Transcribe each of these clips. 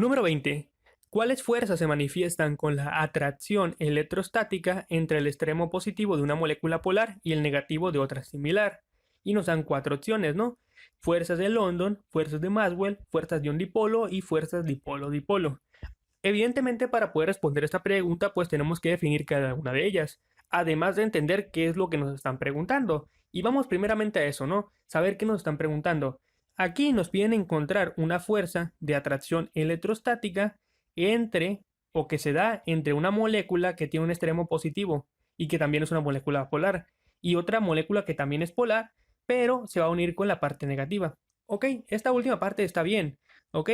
Número 20. ¿Cuáles fuerzas se manifiestan con la atracción electrostática entre el extremo positivo de una molécula polar y el negativo de otra similar? Y nos dan cuatro opciones, ¿no? Fuerzas de London, fuerzas de Maxwell, fuerzas de un dipolo y fuerzas dipolo-dipolo. Evidentemente, para poder responder esta pregunta, pues tenemos que definir cada una de ellas, además de entender qué es lo que nos están preguntando. Y vamos primeramente a eso, ¿no? Saber qué nos están preguntando. Aquí nos piden encontrar una fuerza de atracción electrostática entre o que se da entre una molécula que tiene un extremo positivo y que también es una molécula polar y otra molécula que también es polar, pero se va a unir con la parte negativa. Ok, esta última parte está bien. Ok,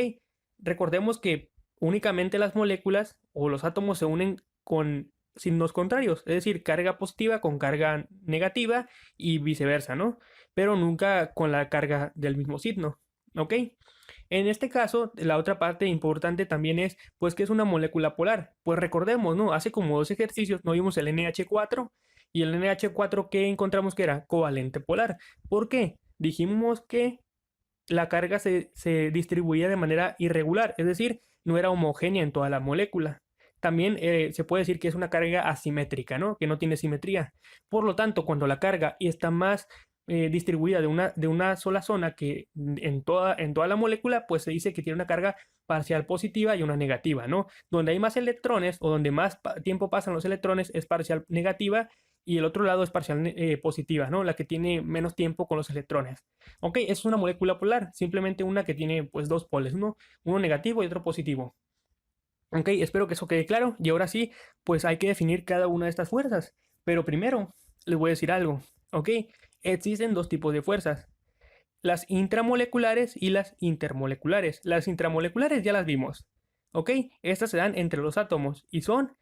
recordemos que únicamente las moléculas o los átomos se unen con signos contrarios, es decir, carga positiva con carga negativa y viceversa, ¿no? Pero nunca con la carga del mismo signo, ¿ok? En este caso, la otra parte importante también es, pues, ¿qué es una molécula polar? Pues recordemos, ¿no? Hace como dos ejercicios no vimos el NH4 y el NH4 que encontramos que era covalente polar. ¿Por qué? Dijimos que la carga se distribuía de manera irregular, es decir, no era homogénea en toda la molécula. También se puede decir que es una carga asimétrica, ¿no? Que no tiene simetría. Por lo tanto, cuando la carga está más distribuida de una sola zona que en toda la molécula, pues se dice que tiene una carga parcial positiva y una negativa, ¿no? Donde hay más electrones o donde más tiempo pasan los electrones es parcial negativa y el otro lado es parcial positiva, ¿no? La que tiene menos tiempo con los electrones. Ok, es una molécula polar, simplemente una que tiene pues dos poles, uno negativo y otro positivo. Ok, espero que eso quede claro. Y ahora sí, pues hay que definir cada una de estas fuerzas. Pero primero, les voy a decir algo. Ok, existen dos tipos de fuerzas. Las intramoleculares y las intermoleculares. Las intramoleculares ya las vimos. Ok, estas se dan entre los átomos y son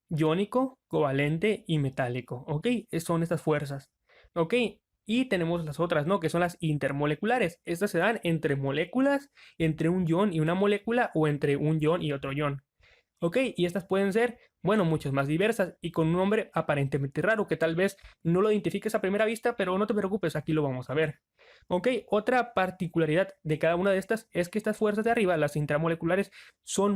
iónico, covalente y metálico. Ok, son estas fuerzas. Ok, y tenemos las otras, ¿no? Que son las intermoleculares. Estas se dan entre moléculas, entre un ion y una molécula o entre un ion y otro ion. Ok, y estas pueden ser, bueno, muchas más diversas y con un nombre aparentemente raro que tal vez no lo identifiques a primera vista, pero no te preocupes, aquí lo vamos a ver. Ok, otra particularidad de cada una de estas es que estas fuerzas de arriba, las intramoleculares, son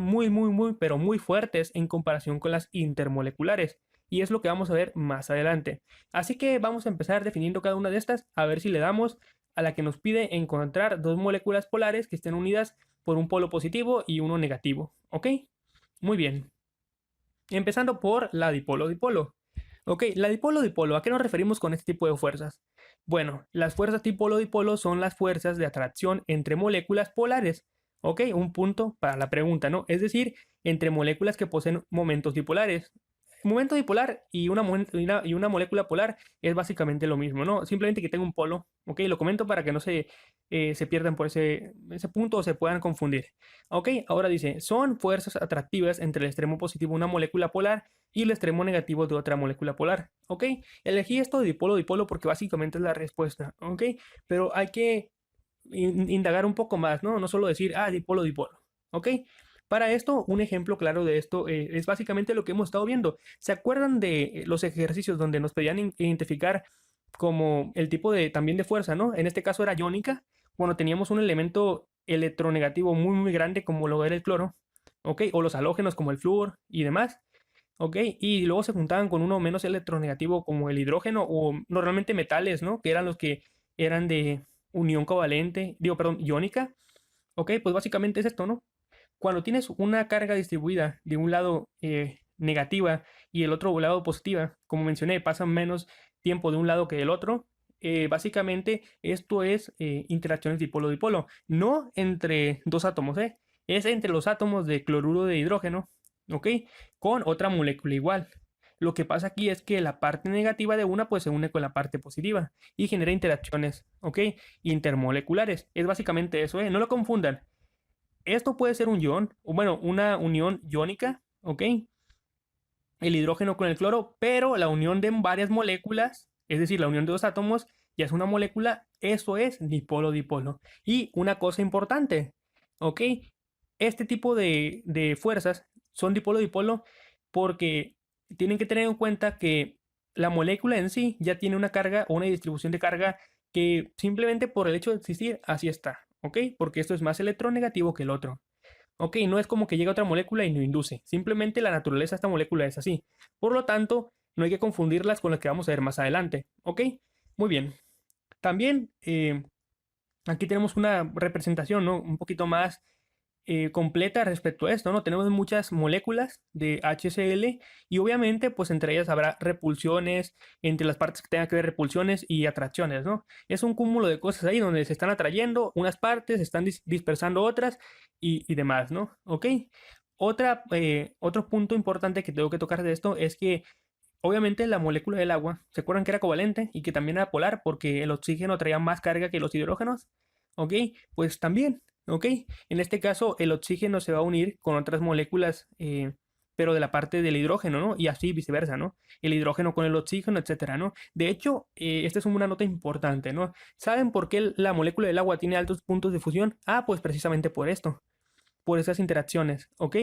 pero muy fuertes en comparación con las intermoleculares. Y es lo que vamos a ver más adelante. Así que vamos a empezar definiendo cada una de estas, a ver si le damos a la que nos pide encontrar dos moléculas polares que estén unidas por un polo positivo y uno negativo. ¿Ok? Muy bien. Empezando por la dipolo-dipolo. Ok, la dipolo-dipolo, ¿a qué nos referimos con este tipo de fuerzas? Bueno, las fuerzas dipolo-dipolo son las fuerzas de atracción entre moléculas polares. Ok, un punto para la pregunta, ¿no? Es decir, entre moléculas que poseen momentos dipolares. Momento dipolar y una molécula polar es básicamente lo mismo, ¿no? Simplemente que tenga un polo, ¿ok? Lo comento para que no se pierdan por ese punto o se puedan confundir. Ok, ahora dice, son fuerzas atractivas entre el extremo positivo de una molécula polar y el extremo negativo de otra molécula polar. Ok, elegí esto de dipolo-dipolo porque básicamente es la respuesta. Ok, pero hay que indagar un poco más, ¿no? No solo decir, dipolo-dipolo. Ok, para esto, un ejemplo claro de esto es básicamente lo que hemos estado viendo. ¿Se acuerdan de los ejercicios donde nos pedían identificar como el tipo de también de fuerza, ¿no? En este caso era iónica, cuando teníamos un elemento electronegativo muy grande como lo era el cloro, ¿ok? O los halógenos como el flúor y demás, ¿ok? Y luego se juntaban con uno menos electronegativo como el hidrógeno o normalmente metales, ¿no? Que eran los que eran de unión covalente, digo, perdón, iónica, ¿ok? Pues básicamente es esto, ¿no? Cuando tienes una carga distribuida de un lado negativa y el otro lado positiva, como mencioné, pasan menos tiempo de un lado que del otro. Básicamente esto es interacciones dipolo-dipolo, no entre dos átomos, es entre los átomos de cloruro de hidrógeno, ¿ok? Con otra molécula igual. Lo que pasa aquí es que la parte negativa de una pues se une con la parte positiva y genera interacciones, ¿ok? Intermoleculares. Es básicamente eso, ¿eh? No lo confundan. Esto puede ser un ion, o bueno, una unión iónica, ¿ok? El hidrógeno con el cloro, pero la unión de varias moléculas, es decir, la unión de dos átomos, ya es una molécula, eso es dipolo-dipolo. Y una cosa importante, ¿ok? Este tipo de fuerzas son dipolo-dipolo porque tienen que tener en cuenta que la molécula en sí ya tiene una carga o una distribución de carga que simplemente por el hecho de existir, así está, ¿ok? Porque esto es más electronegativo que el otro. ¿ok? No es como que llega otra molécula y lo induce. Simplemente la naturaleza de esta molécula es así. Por lo tanto, no hay que confundirlas con las que vamos a ver más adelante, ¿ok? Muy bien. También aquí tenemos una representación, ¿no? Un poquito más completa respecto a esto, ¿no? Tenemos muchas moléculas de HCl y obviamente pues entre ellas habrá repulsiones, entre las partes que tengan que ver repulsiones y atracciones, ¿no? Es un cúmulo de cosas ahí donde se están atrayendo unas partes, se están dispersando otras y demás, ¿no? ¿Ok? Otro punto importante que tengo que tocar de esto es que obviamente la molécula del agua, ¿se acuerdan que era covalente y que también era polar porque el oxígeno traía más carga que los hidrógenos? ¿Ok? Pues también, ¿ok? En este caso el oxígeno se va a unir con otras moléculas, pero de la parte del hidrógeno, ¿no? Y así viceversa, ¿no? El hidrógeno con el oxígeno, etcétera, ¿no? De hecho, esta es una nota importante, ¿no? ¿Saben por qué la molécula del agua tiene altos puntos de fusión? Ah, pues precisamente por esto, por esas interacciones, ¿ok?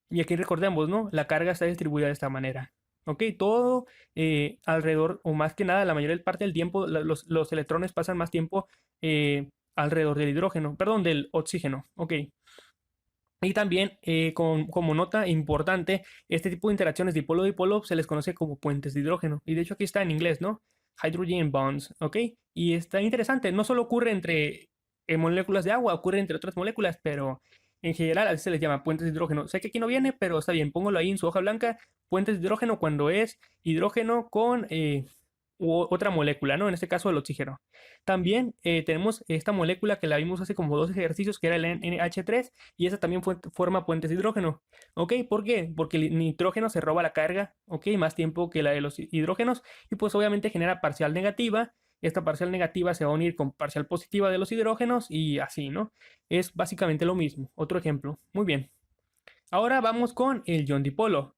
Y aquí recordemos, ¿no? La carga está distribuida de esta manera. ¿Ok? Todo alrededor, o más que nada, la mayor parte del tiempo, los electrones pasan más tiempo alrededor del hidrógeno, perdón, del oxígeno. ¿Ok? Y también, como nota importante, este tipo de interacciones dipolo-dipolo se les conoce como puentes de hidrógeno. Y de hecho aquí está en inglés, ¿no? Hydrogen bonds, ¿ok? Y está interesante, no solo ocurre entre moléculas de agua, ocurre entre otras moléculas, pero en general a veces se les llama puentes de hidrógeno. Sé que aquí no viene, pero está bien, póngalo ahí en su hoja blanca, puentes de hidrógeno cuando es hidrógeno con otra molécula, ¿no? En este caso el oxígeno. También tenemos esta molécula que la vimos hace como dos ejercicios, que era el NH3, y esa también forma puentes de hidrógeno. ¿Ok? ¿Por qué? Porque el nitrógeno se roba la carga, ¿ok? Más tiempo que la de los hidrógenos, y pues obviamente genera parcial negativa. Esta parcial negativa se va a unir con parcial positiva de los hidrógenos y así, ¿no? Es básicamente lo mismo. Otro ejemplo. Muy bien. Ahora vamos con el ion dipolo.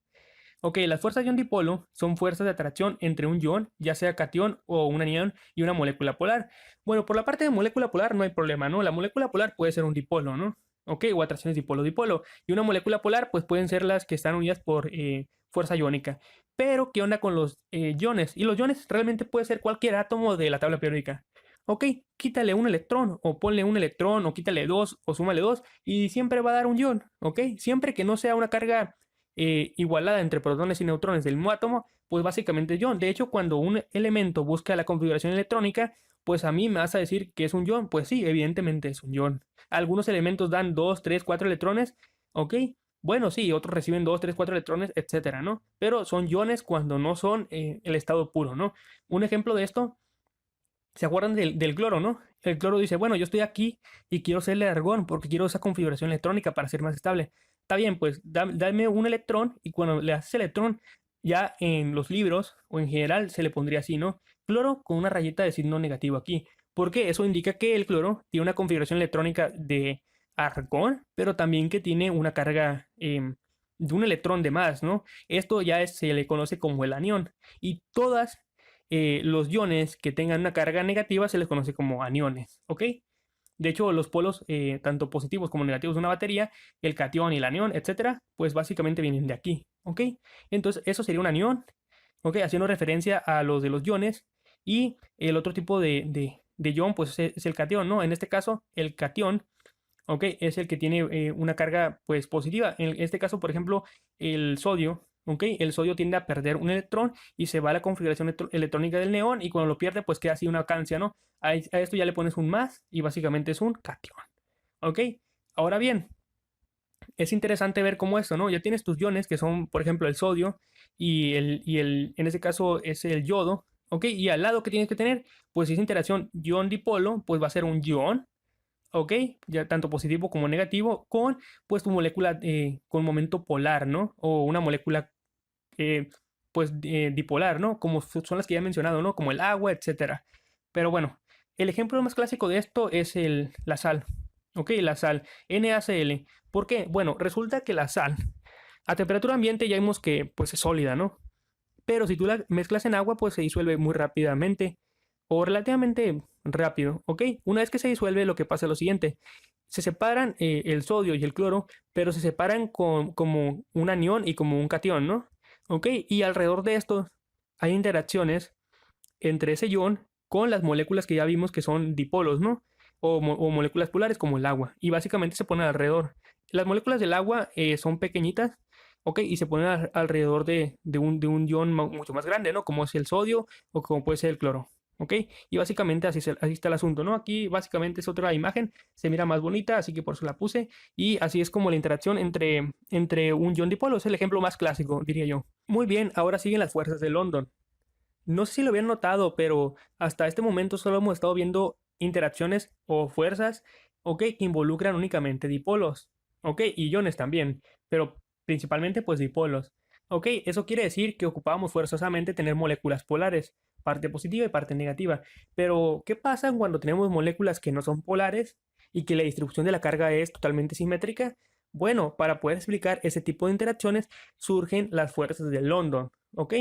Ok, las fuerzas ion-dipolo son fuerzas de atracción entre un ion, ya sea cation o un anión, y una molécula polar. Bueno, por la parte de molécula polar no hay problema, ¿no? La molécula polar puede ser un dipolo, ¿no? Ok, o atracciones dipolo-dipolo. Y una molécula polar, pues pueden ser las que están unidas por fuerza iónica. Pero, ¿qué onda con los iones? Y los iones realmente puede ser cualquier átomo de la tabla periódica. Ok, quítale un electrón, o ponle un electrón, o quítale dos, o súmale dos, y siempre va a dar un ion, ¿ok? Siempre que no sea una carga igualada entre protones y neutrones del mismo átomo, pues básicamente es ion. De hecho, cuando un elemento busca la configuración electrónica, pues a mí me vas a decir que es un ion. Pues sí, evidentemente es un ion. Algunos elementos dan 2, 3, 4 electrones, ¿ok? Bueno, sí, otros reciben 2, 3, 4 electrones, etcétera, ¿no? Pero son iones cuando no son el estado puro, ¿no? Un ejemplo de esto, ¿se acuerdan del cloro, no? El cloro dice, bueno, yo estoy aquí y quiero hacerle argón porque quiero esa configuración electrónica para ser más estable. Está bien, pues dame un electrón y cuando le haces electrón, ya en los libros o en general se le pondría así, ¿no? Cloro con una rayita de signo negativo aquí. Porque eso indica que el cloro tiene una configuración electrónica de argón, pero también que tiene una carga de un electrón de más, ¿no? Esto ya se le conoce como el anión. Y todas los iones que tengan una carga negativa se les conoce como aniones, ¿ok? De hecho, los polos, tanto positivos como negativos de una batería, el catión y el anión, etcétera, pues básicamente vienen de aquí, ¿ok? Entonces, eso sería un anión, ¿ok? Haciendo referencia a los de los iones. Y el otro tipo de ion, pues es el catión, ¿no? En este caso, el catión, ¿ok? Es el que tiene una carga, pues, positiva. En este caso, por ejemplo, el sodio, ¿ok? El sodio tiende a perder un electrón y se va a la configuración electrónica del neón y cuando lo pierde, pues queda así una vacancia, ¿no? A esto ya le pones un más y básicamente es un catión, ¿ok? Ahora bien, es interesante ver cómo esto, ¿no? Ya tienes tus iones que son, por ejemplo, el sodio en ese caso es el yodo, ¿ok? Y al lado que tienes que tener, pues esa interacción ion-dipolo, pues va a ser un ion, ¿ok? Ya tanto positivo como negativo, con pues tu molécula con momento polar, ¿no? O una molécula eh, pues dipolar, ¿no? Como son las que ya he mencionado, ¿no? Como el agua, etcétera. Pero bueno, el ejemplo más clásico de esto es la sal, ¿ok? La sal, NaCl. ¿Por qué? Bueno, resulta que la sal a temperatura ambiente ya vimos que pues es sólida, ¿no? Pero si tú la mezclas en agua, pues se disuelve muy rápidamente o relativamente rápido, ¿ok? Una vez que se disuelve, lo que pasa es lo siguiente. Se separan el sodio y el cloro, pero se separan como un anión y como un catión, ¿no? ¿Ok? Y alrededor de esto hay interacciones entre ese ion con las moléculas que ya vimos que son dipolos, ¿no? O moléculas polares como el agua. Y básicamente se ponen alrededor. Las moléculas del agua son pequeñitas, ¿ok? Y se ponen alrededor de un ion mucho más grande, ¿no? Como es el sodio o como puede ser el cloro, ¿ok? Y básicamente así está el asunto, ¿no? Aquí básicamente es otra imagen, se mira más bonita, así que por eso la puse. Y así es como la interacción entre un ion dipolo, es el ejemplo más clásico, diría yo. Muy bien, ahora siguen las fuerzas de London. No sé si lo habían notado, pero hasta este momento solo hemos estado viendo interacciones o fuerzas, ok, que involucran únicamente dipolos, ok, y iones también, pero principalmente pues dipolos. Ok, eso quiere decir que ocupamos forzosamente tener moléculas polares, parte positiva y parte negativa. Pero, ¿qué pasa cuando tenemos moléculas que no son polares y que la distribución de la carga es totalmente simétrica? Bueno, para poder explicar ese tipo de interacciones surgen las fuerzas de London, ¿ok?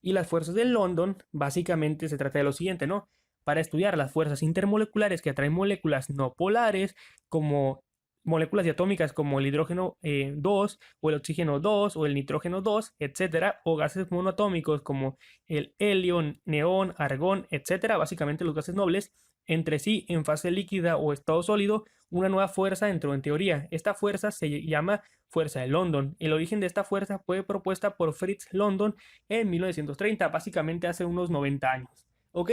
Y las fuerzas de London básicamente se trata de lo siguiente, ¿no? Para estudiar las fuerzas intermoleculares que atraen moléculas no polares, como moléculas diatómicas como el hidrógeno 2 o el oxígeno 2 o el nitrógeno 2, etcétera, o gases monoatómicos como el helio, neón, argón, etcétera, básicamente los gases nobles, entre sí en fase líquida o estado sólido, una nueva fuerza entró en teoría. Esta fuerza se llama fuerza de London. El origen de esta fuerza fue propuesta por Fritz London en 1930, básicamente hace unos 90 años. ¿Ok?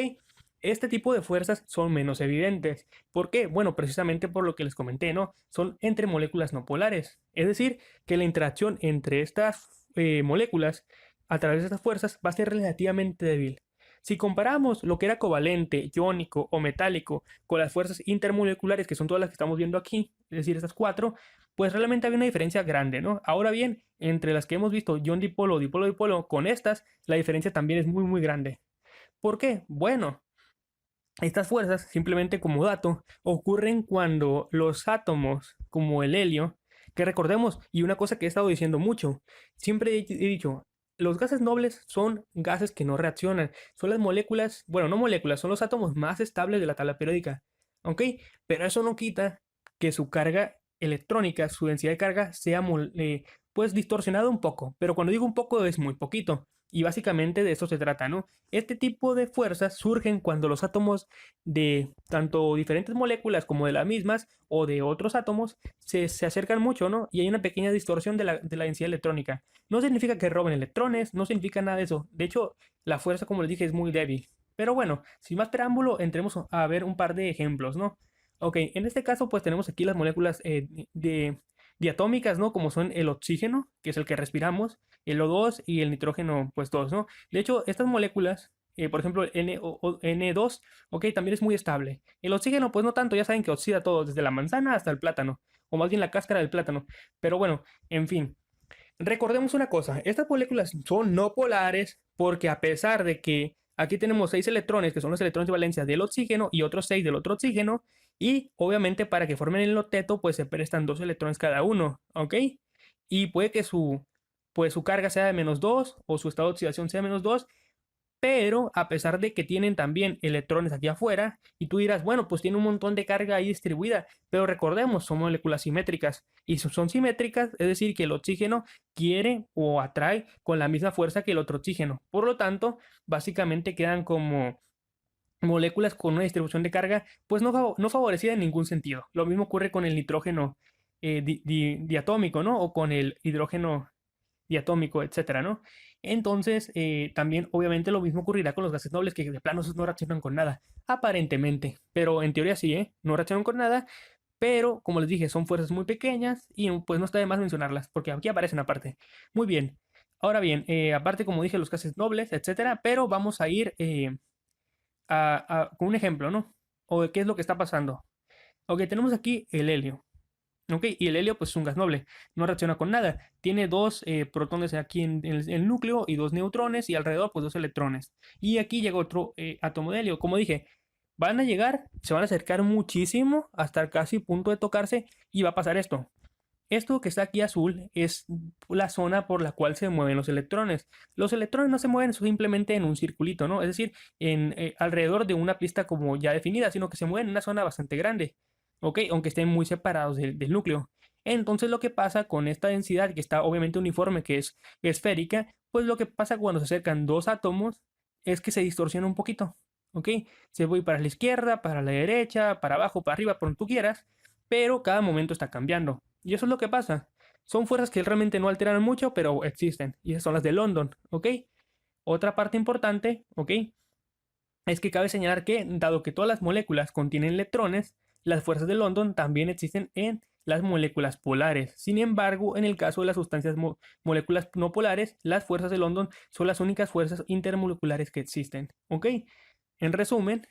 Este tipo de fuerzas son menos evidentes. ¿Por qué? Bueno, precisamente por lo que les comenté, ¿no? Son entre moléculas no polares. Es decir, que la interacción entre estas moléculas a través de estas fuerzas va a ser relativamente débil. Si comparamos lo que era covalente, iónico o metálico con las fuerzas intermoleculares, que son todas las que estamos viendo aquí, es decir, estas cuatro, pues realmente había una diferencia grande, ¿no? Ahora bien, entre las que hemos visto, ion dipolo, dipolo, dipolo, con estas, la diferencia también es muy, muy grande. ¿Por qué? Bueno, estas fuerzas, simplemente como dato, ocurren cuando los átomos, como el helio, que recordemos, y una cosa que he estado diciendo mucho, siempre he dicho, los gases nobles son gases que no reaccionan, son las moléculas, bueno, no moléculas, son los átomos más estables de la tabla periódica, ¿ok? Pero eso no quita que su carga electrónica, su densidad de carga, sea pues distorsionada un poco, pero cuando digo un poco es muy poquito. Y básicamente de eso se trata, ¿no? Este tipo de fuerzas surgen cuando los átomos de tanto diferentes moléculas como de las mismas o de otros átomos se acercan mucho, ¿no? Y hay una pequeña distorsión de la densidad electrónica. No significa que roben electrones, no significa nada de eso. De hecho, la fuerza, como les dije, es muy débil. Pero bueno, sin más preámbulo, entremos a ver un par de ejemplos, ¿no? Ok, en este caso, pues tenemos aquí las moléculas diatómicas, ¿no? Como son el oxígeno, que es el que respiramos, el O2 y el nitrógeno, pues 2, ¿no? De hecho, estas moléculas, por ejemplo, el N2, ok, también es muy estable. El oxígeno, pues no tanto, ya saben que oxida todo, desde la manzana hasta el plátano, o más bien la cáscara del plátano. Pero bueno, en fin. Recordemos una cosa, estas moléculas son no polares porque a pesar de que aquí tenemos 6 electrones, que son los electrones de valencia del oxígeno, y otros 6 del otro oxígeno, y obviamente para que formen el octeto, pues se prestan 2 electrones cada uno, ¿ok? Y puede que su carga sea de -2 o su estado de oxidación sea -2, pero a pesar de que tienen también electrones aquí afuera, y tú dirás, bueno, pues tiene un montón de carga ahí distribuida, pero recordemos, son moléculas simétricas, y si son simétricas, es decir, que el oxígeno quiere o atrae con la misma fuerza que el otro oxígeno. Por lo tanto, básicamente quedan como moléculas con una distribución de carga, pues no favorecida en ningún sentido. Lo mismo ocurre con el nitrógeno diatómico, ¿no? O con el hidrógeno diatómico, etcétera, ¿no? Entonces, también obviamente lo mismo ocurrirá con los gases nobles que de plano no reaccionan con nada, aparentemente, pero en teoría sí, ¿eh? No reaccionan con nada, pero como les dije, son fuerzas muy pequeñas y pues no está de más mencionarlas, porque aquí aparecen aparte. Muy bien. Ahora bien, aparte como dije, los gases nobles, etcétera, pero vamos a ir con un ejemplo, ¿no? O de qué es lo que está pasando. Ok, tenemos aquí el helio. Ok, y el helio pues es un gas noble, no reacciona con nada. Tiene dos protones aquí en el núcleo y dos neutrones y alrededor pues dos electrones. Y aquí llega otro átomo de helio. Como dije, van a llegar, se van a acercar muchísimo hasta casi punto de tocarse y va a pasar esto. Esto que está aquí azul es la zona por la cual se mueven los electrones. Los electrones no se mueven simplemente en un circulito, ¿no? Es decir, alrededor de una pista como ya definida, sino que se mueven en una zona bastante grande, ¿ok? Aunque estén muy separados del núcleo. Entonces lo que pasa con esta densidad, que está obviamente uniforme, que es esférica, pues lo que pasa cuando se acercan dos átomos es que se distorsiona un poquito, ¿ok? Se voy para la izquierda, para la derecha, para abajo, para arriba, por donde tú quieras, pero cada momento está cambiando. Y eso es lo que pasa. Son fuerzas que realmente no alteran mucho, pero existen. Y esas son las de London, ¿ok? Otra parte importante, ¿ok? Es que cabe señalar que, dado que todas las moléculas contienen electrones, las fuerzas de London también existen en las moléculas polares. Sin embargo, en el caso de las sustancias moléculas no polares, las fuerzas de London son las únicas fuerzas intermoleculares que existen. ¿Ok? En resumen,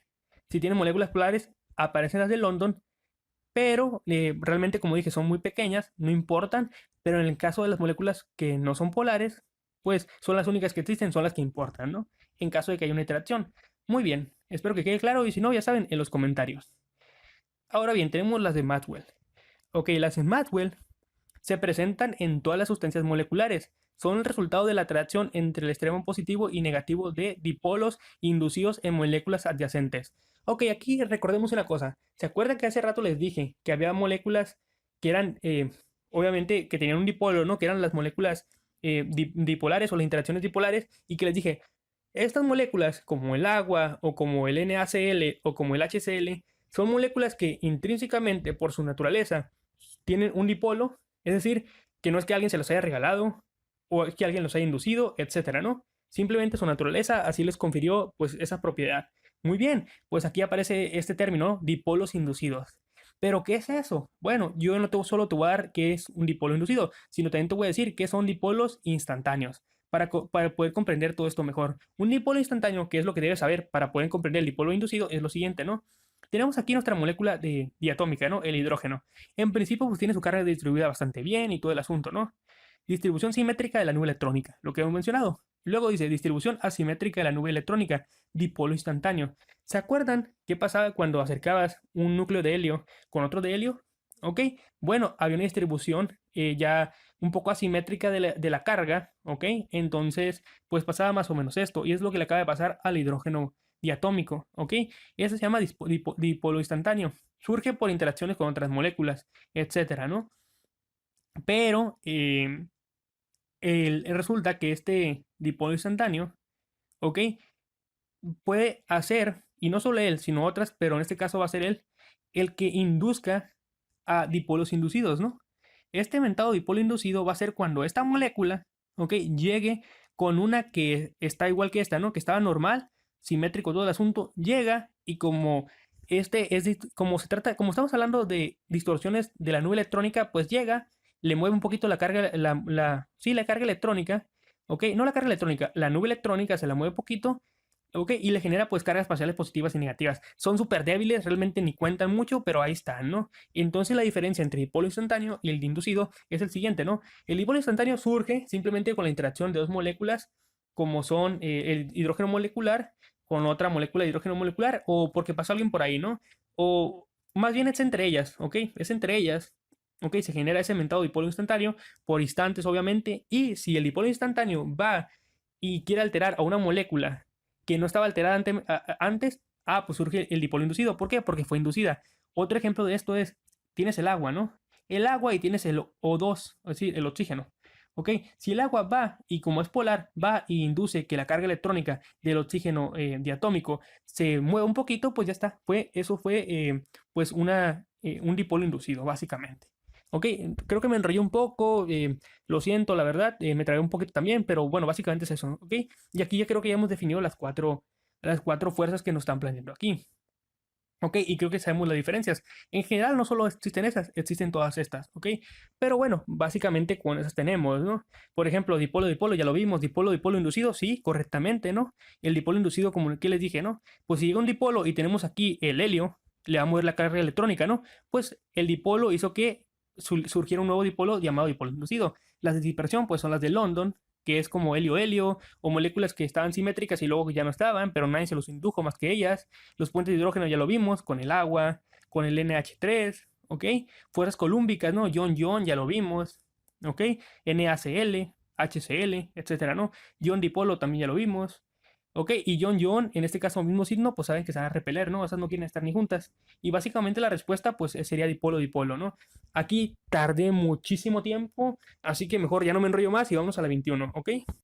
si tienen moléculas polares, aparecen las de London, pero realmente, como dije, son muy pequeñas, no importan, pero en el caso de las moléculas que no son polares, pues son las únicas que existen, son las que importan, ¿no? En caso de que haya una interacción. Muy bien, espero que quede claro y si no, ya saben, en los comentarios. Ahora bien, tenemos las de Maxwell. Ok, las de Maxwell se presentan en todas las sustancias moleculares. Son el resultado de la atracción entre el extremo positivo y negativo de dipolos inducidos en moléculas adyacentes. Ok, aquí recordemos una cosa. ¿Se acuerdan que hace rato les dije que había moléculas que eran, obviamente, que tenían un dipolo, ¿no? Que eran las moléculas dipolares o las interacciones dipolares y que les dije, estas moléculas, como el agua o como el NaCl o como el HCl, son moléculas que intrínsecamente, por su naturaleza, tienen un dipolo, es decir, que no es que alguien se los haya regalado o es que alguien los haya inducido, etcétera, ¿no? Simplemente su naturaleza así les confirió pues esa propiedad. Muy bien, pues aquí aparece este término, dipolos inducidos. ¿Pero qué es eso? Bueno, yo no solo te voy a dar qué es un dipolo inducido, sino también te voy a decir qué son dipolos instantáneos. Para poder comprender todo esto mejor. Un dipolo instantáneo, que es lo que debes saber para poder comprender el dipolo inducido, es lo siguiente, ¿no? Tenemos aquí nuestra molécula diatómica, ¿no? El hidrógeno. En principio, pues tiene su carga distribuida bastante bien y todo el asunto, ¿no? Distribución simétrica de la nube electrónica, lo que hemos mencionado. Luego dice distribución asimétrica de la nube electrónica, dipolo instantáneo. ¿Se acuerdan qué pasaba cuando acercabas un núcleo de helio con otro de helio? ¿Ok? Bueno, había una distribución ya un poco asimétrica de la carga, ¿ok? Entonces, pues pasaba más o menos esto, y es lo que le acaba de pasar al hidrógeno diatómico, ¿ok? Eso se llama dipolo instantáneo. Surge por interacciones con otras moléculas, etcétera, ¿no? Pero resulta que este dipolo instantáneo, ¿ok? Puede hacer, y no solo él, sino otras, pero en este caso va a ser él, el que induzca a dipolos inducidos, ¿no? Este mentado dipolo inducido va a ser cuando esta molécula, ¿ok? Llegue con una que está igual que esta, ¿no? Que estaba normal, simétrico todo el asunto, llega y como como se trata, como estamos hablando de distorsiones de la nube electrónica, pues llega, le mueve un poquito la carga, sí, la carga electrónica, ¿ok? No la carga electrónica, la nube electrónica se la mueve poquito. Ok, y le genera pues cargas parciales positivas y negativas. Son súper débiles, realmente ni cuentan mucho, pero ahí están, ¿no? Entonces la diferencia entre el dipolo instantáneo y el inducido es el siguiente, ¿no? El dipolo instantáneo surge simplemente con la interacción de dos moléculas, como son el hidrógeno molecular con otra molécula de hidrógeno molecular, o porque pasó alguien por ahí, ¿no? O más bien es entre ellas, ¿ok? Es entre ellas. Ok, se genera ese mentado dipolo instantáneo por instantes, obviamente, y si el dipolo instantáneo va y quiere alterar a una molécula que no estaba alterada antes, pues surge el dipolo inducido. ¿Por qué? Porque fue inducida. Otro ejemplo de esto es, tienes el agua, ¿no? El agua y tienes el O2, es decir, el oxígeno. ¿Ok? Si el agua va y como es polar, va y induce que la carga electrónica del oxígeno diatómico se mueva un poquito, pues ya está. Eso fue pues un dipolo inducido, básicamente. Ok, creo que me enrollé un poco, lo siento, la verdad, me trae un poquito también, pero bueno, básicamente es eso, ¿ok? Y aquí ya creo que ya hemos definido las cuatro fuerzas que nos están planteando aquí. Ok, y creo que sabemos las diferencias. En general no solo existen esas, existen todas estas, ¿ok? Pero bueno, básicamente con esas tenemos, ¿no? Por ejemplo, dipolo, ya lo vimos, dipolo inducido, sí, correctamente, ¿no? El dipolo inducido, como que les dije, ¿no? Pues si llega un dipolo y tenemos aquí el helio, le va a mover la carga electrónica, ¿no? Pues el dipolo hizo que surgiera un nuevo dipolo llamado dipolo inducido. Las de dispersión, pues son las de London, que es como helio-helio, o moléculas que estaban simétricas y luego ya no estaban, pero nadie se los indujo más que ellas. Los puentes de hidrógeno ya lo vimos, con el agua, con el NH3, ¿ok? Fuerzas colúmbicas, ¿no? Ion-ion ya lo vimos, ¿ok? NaCl, HCl, etcétera, ¿no? Ion dipolo también ya lo vimos. Ok, y ion, en este caso mismo signo, pues saben que se van a repeler, ¿no? Esas no quieren estar ni juntas. Y básicamente la respuesta, pues sería dipolo, ¿no? Aquí tardé muchísimo tiempo, así que mejor ya no me enrollo más y vamos a la 21, ¿ok?